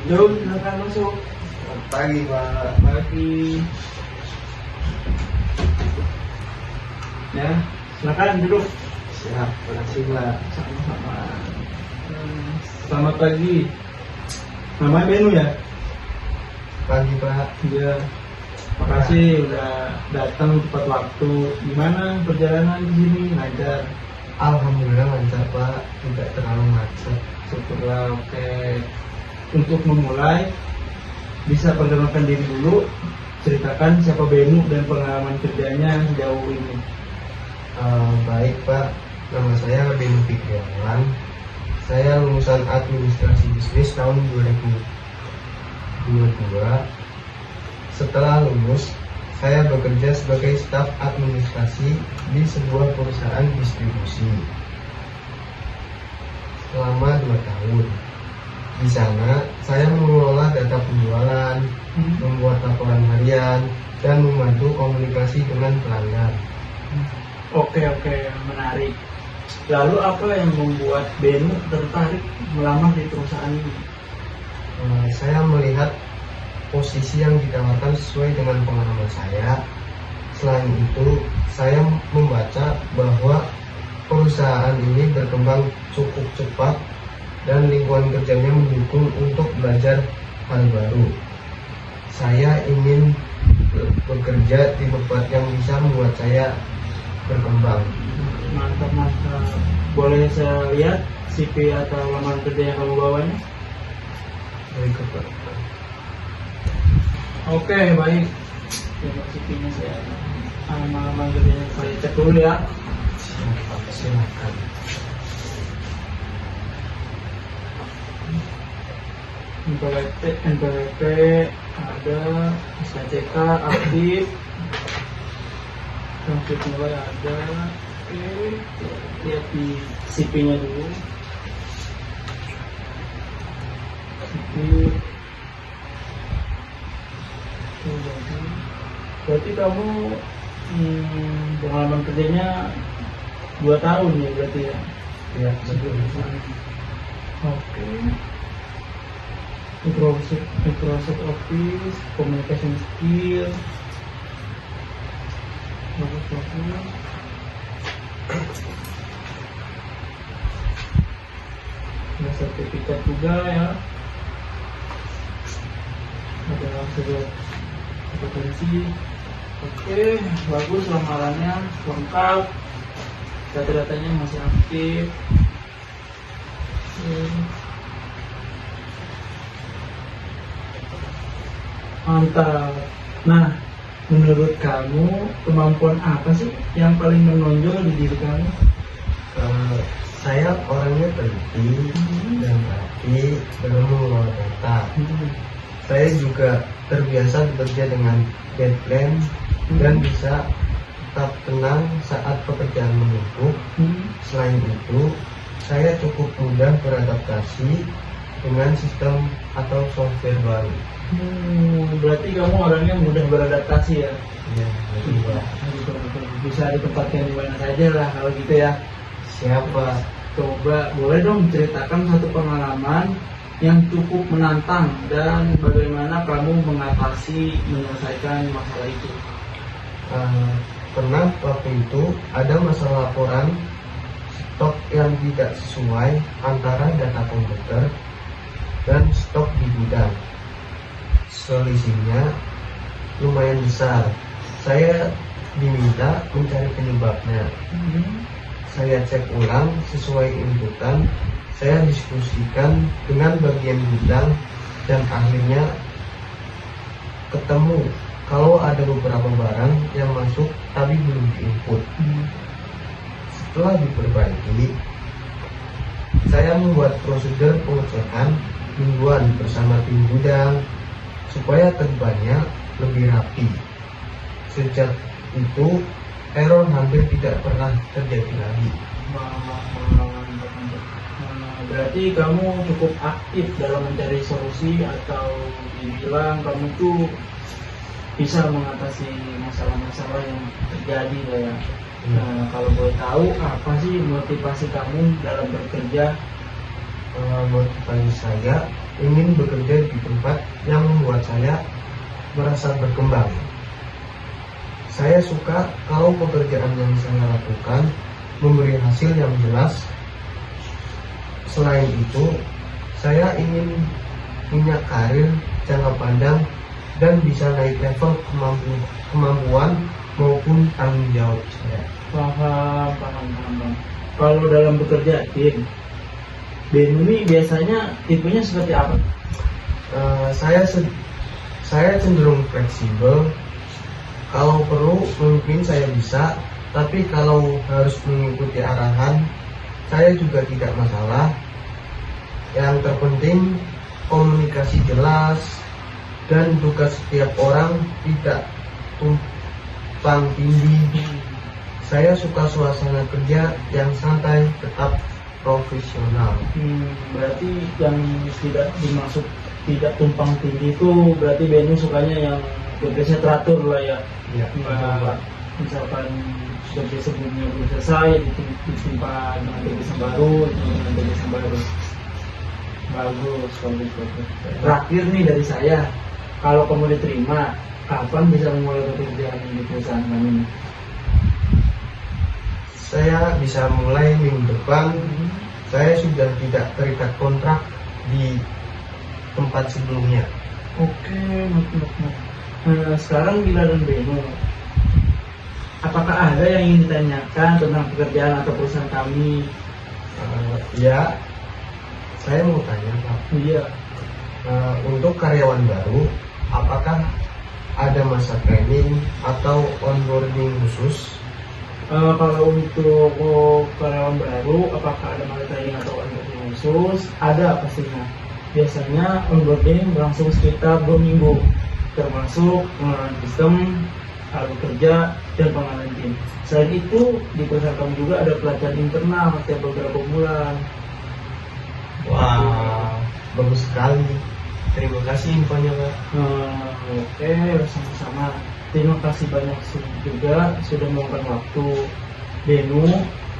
Yuk, silakan masuk. Selamat pagi, Pak. Pagi. Ya, silakan duduk. Siap, makasih, Pak. Sama-sama. Selamat pagi. Namanya Benu ya? Pagi, Pak. Iya. Makasih udah datang tepat waktu. Gimana perjalanan di sini? Lancar. Alhamdulillah lancar, Pak. Tidak terlalu macet. Syukurlah. Oke. Untuk memulai, bisa perkenalkan diri dulu. Ceritakan siapa Benu dan pengalaman kerjanya sejauh ini. Baik, Pak. Nama saya Benu Fikriawan. Saya lulusan administrasi bisnis tahun 2022. Setelah lulus, saya bekerja sebagai staf administrasi di sebuah perusahaan distribusi selama 2 tahun. Di sana, saya mengelola data penjualan, membuat laporan harian, dan membantu komunikasi dengan pelanggan. Oke, menarik. Lalu apa yang membuat Benu tertarik melamar di perusahaan ini? Saya melihat posisi yang ditawarkan sesuai dengan pengalaman saya. Selain itu, saya membaca bahwa perusahaan ini berkembang cukup cepat dan lingkungan kerjanya mendukung untuk belajar hal baru. Saya ingin bekerja di tempat yang bisa membuat saya berkembang. Mantap. Boleh saya lihat CV atau lamaran kerja yang kamu bawanya? Berikut, Pak. Oke, baik. Coba CV-nya saya lamaran kerjanya saya cek dulu ya. Silakan. NPWP ada, SKCK aktif, konflik nilai ada. Oke, lihat di CV-nya dulu. CV. Berarti kamu pengalaman kerjanya 2 tahun ya berarti ya? Ya, betul. Oke. Microsoft Office, communication skill, bagus. Ada sertifikat juga ya. Ada sudah kompetensi. Oke, bagus lamarannya lengkap. Data-datanya masih aktif. Mantap. Nah, menurut kamu kemampuan apa sih yang paling menonjol di diri kamu? Saya orangnya teliti dan rapi dalam mengelola data. Saya juga terbiasa bekerja dengan deadline dan bisa tetap tenang saat pekerjaan menumpuk. Selain itu, saya cukup mudah beradaptasi dengan sistem atau software baru. Berarti kamu orangnya mudah beradaptasi ya? Ya, betul, Pak. Bisa ditempatkan di mana saja lah kalau gitu ya. Siapa? Coba boleh dong ceritakan satu pengalaman yang cukup menantang dan bagaimana kamu menyelesaikan masalah itu. Pernah waktu itu ada masalah laporan stok yang tidak sesuai antara data komputer dan stok di gudang. Selisihnya lumayan besar. Saya diminta mencari penyebabnya. Saya cek ulang sesuai inputan. Saya diskusikan dengan bagian gudang dan akhirnya ketemu kalau ada beberapa barang yang masuk tapi belum diinput. Setelah diperbaiki, saya membuat prosedur pengecekan mingguan bersama tim gudang supaya kedepannya lebih rapi. Sejak itu, error hampir tidak pernah terjadi lagi. Berarti kamu cukup aktif dalam mencari solusi atau dibilang kamu tuh bisa mengatasi masalah-masalah yang terjadi ya. Nah, kalau boleh tahu apa sih motivasi kamu dalam bekerja? Motivasi saya ingin bekerja di tempat yang membuat saya merasa berkembang. Saya suka kalau pekerjaan yang saya lakukan memberi hasil yang jelas. Selain itu, saya ingin punya karir jangka panjang dan bisa naik level kemampuan maupun tanggung jawab saya. Paham. Kalau dalam bekerja tim, Benu ini biasanya tipenya seperti apa? Saya cenderung fleksibel. Kalau perlu mungkin saya bisa, tapi kalau harus mengikuti arahan, saya juga tidak masalah. Yang terpenting komunikasi jelas dan tugas setiap orang tidak tumpang tindih. Saya suka suasana kerja yang santai, tetap profesional. Berarti yang tidak dimaksud tidak tumpang tindih itu berarti Benu sukanya yang bekerja teratur lah ya. Ya, Nggak, misalkan kerja sebelumnya belum selesai ditimpa dengan tugas yang baru, dengan tugas yang baru. Bagus. Terakhir nih dari saya, kalau kamu diterima, kapan bisa memulai pekerjaan di perusahaan kami ini? Saya bisa mulai minggu depan. Saya sudah tidak terikat kontrak di tempat sebelumnya. Oke. Sekarang Gila dan Beno, apakah ada yang ingin ditanyakan tentang pekerjaan atau perusahaan kami? Ya, saya mau tanya Pak. Iya. Untuk karyawan baru, apakah ada masa training atau onboarding khusus? Kalau untuk karyawan baru, apakah ada masa training atau onboarding khusus? Ada pastinya. Biasanya onboarding berlangsung sekitar 2 minggu, termasuk pengenalan sistem, alat kerja, dan pengenalan tim. Selain itu, di perusahaan kami juga ada pelatihan internal setiap beberapa bulan. Wah, bagus sekali. Terima kasih infonya Pak. Oke, sama-sama. Terima kasih banyak juga sudah meluangkan waktu. Benu,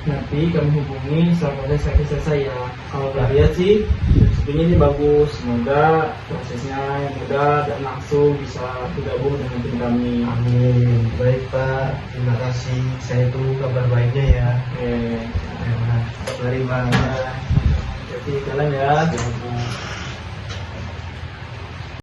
nanti kami hubungi setelah proses selesai ya. Kalau udah lihat sih, sepertinya ini bagus. Semoga prosesnya yang mudah dan langsung bisa bergabung dengan tim kami. Amin. Baik Pak, terima kasih. Saya tunggu kabar baiknya ya. Oke, Mari Pak. jadi jalan ya.